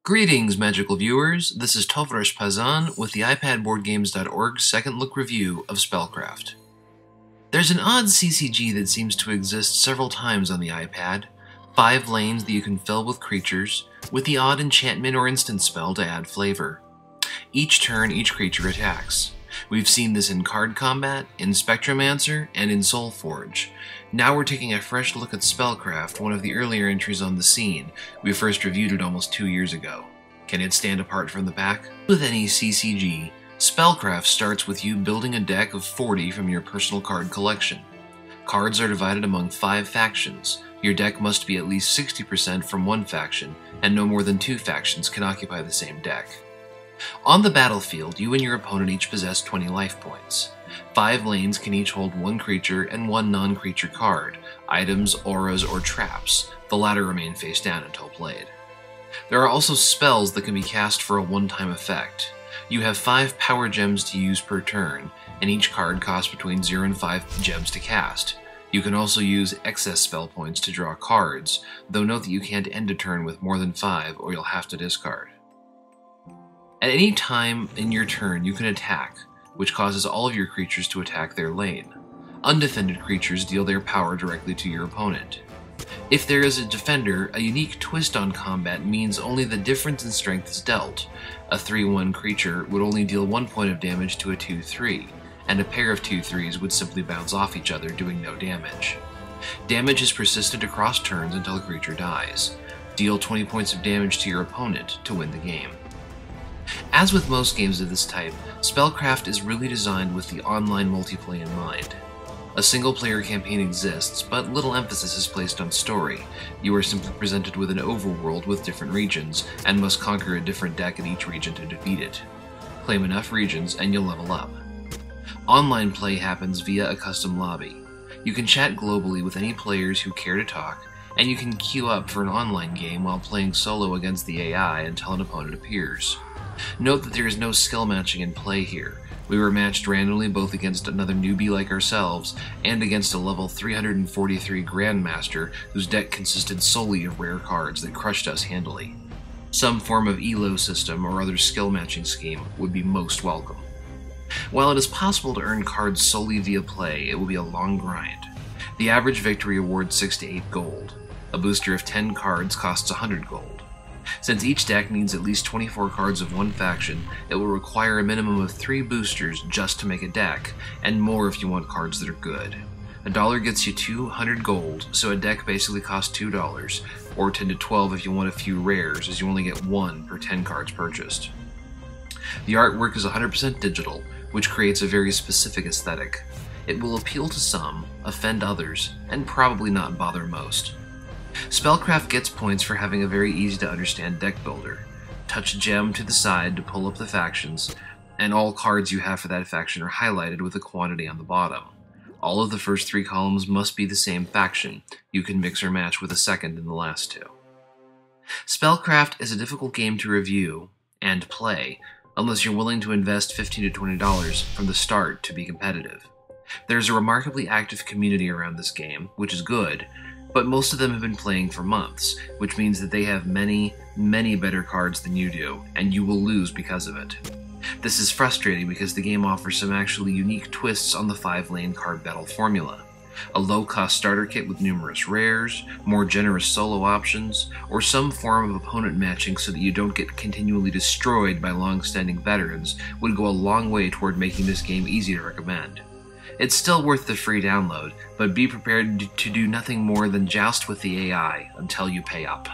Greetings, magical viewers. This is Tovarish Pazan with the iPadBoardGames.org second look review of Spellcraft. There's an odd CCG that seems to exist several times on the iPad. 5 lanes that you can fill with creatures, with the odd enchantment or instant spell to add flavor. Each turn, each creature attacks. We've seen this in Card Combat, in Spectromancer, and in Soulforge. Now we're taking a fresh look at Spellcraft, one of the earlier entries on the scene. We first reviewed it almost 2 years ago. Can it stand apart from the pack? With any CCG, Spellcraft starts with you building a deck of 40 from your personal card collection. Cards are divided among 5 factions. Your deck must be at least 60% from one faction, and no more than 2 factions can occupy the same deck. On the battlefield, you and your opponent each possess 20 life points. 5 lanes can each hold 1 creature and 1 non-creature card, items, auras, or traps. The latter remain face down until played. There are also spells that can be cast for a one-time effect. You have 5 power gems to use per turn, and each card costs between 0 and 5 gems to cast. You can also use excess spell points to draw cards, though note that you can't end a turn with more than 5 or you'll have to discard. At any time in your turn, you can attack, which causes all of your creatures to attack their lane. Undefended creatures deal their power directly to your opponent. If there is a defender, a unique twist on combat means only the difference in strength is dealt. A 3/1 creature would only deal 1 point of damage to a 2/3, and a pair of 2/3s would simply bounce off each other, doing no damage. Damage is persistent across turns until a creature dies. Deal 20 points of damage to your opponent to win the game. As with most games of this type, Spellcraft is really designed with the online multiplayer in mind. A single-player campaign exists, but little emphasis is placed on story. You are simply presented with an overworld with different regions, and must conquer a different deck in each region to defeat it. Claim enough regions and you'll level up. Online play happens via a custom lobby. You can chat globally with any players who care to talk, and you can queue up for an online game while playing solo against the AI until an opponent appears. Note that there is no skill matching in play here. We were matched randomly both against another newbie like ourselves and against a level 343 Grandmaster whose deck consisted solely of rare cards that crushed us handily. Some form of elo system or other skill matching scheme would be most welcome. While it is possible to earn cards solely via play, it will be a long grind. The average victory awards 6 to 8 gold. A booster of 10 cards costs 100 gold. Since each deck needs at least 24 cards of one faction, it will require a minimum of 3 boosters just to make a deck, and more if you want cards that are good. $1 gets you 200 gold, so a deck basically costs $2, or 10 to 12 if you want a few rares, as you only get 1 per 10 cards purchased. The artwork is 100% digital, which creates a very specific aesthetic. It will appeal to some, offend others, and probably not bother most. Spellcraft gets points for having a very easy-to-understand deck builder. Touch a gem to the side to pull up the factions, and all cards you have for that faction are highlighted with a quantity on the bottom. All of the first 3 columns must be the same faction. You can mix or match with a second in the last 2. Spellcraft is a difficult game to review and play, unless you're willing to invest $15 to $20 from the start to be competitive. There's a remarkably active community around this game, which is good, but most of them have been playing for months, which means that they have many, many better cards than you do, and you will lose because of it. This is frustrating because the game offers some actually unique twists on the 5-lane card battle formula. A low-cost starter kit with numerous rares, more generous solo options, or some form of opponent matching so that you don't get continually destroyed by long-standing veterans would go a long way toward making this game easy to recommend. It's still worth the free download, but be prepared to do nothing more than joust with the AI until you pay up.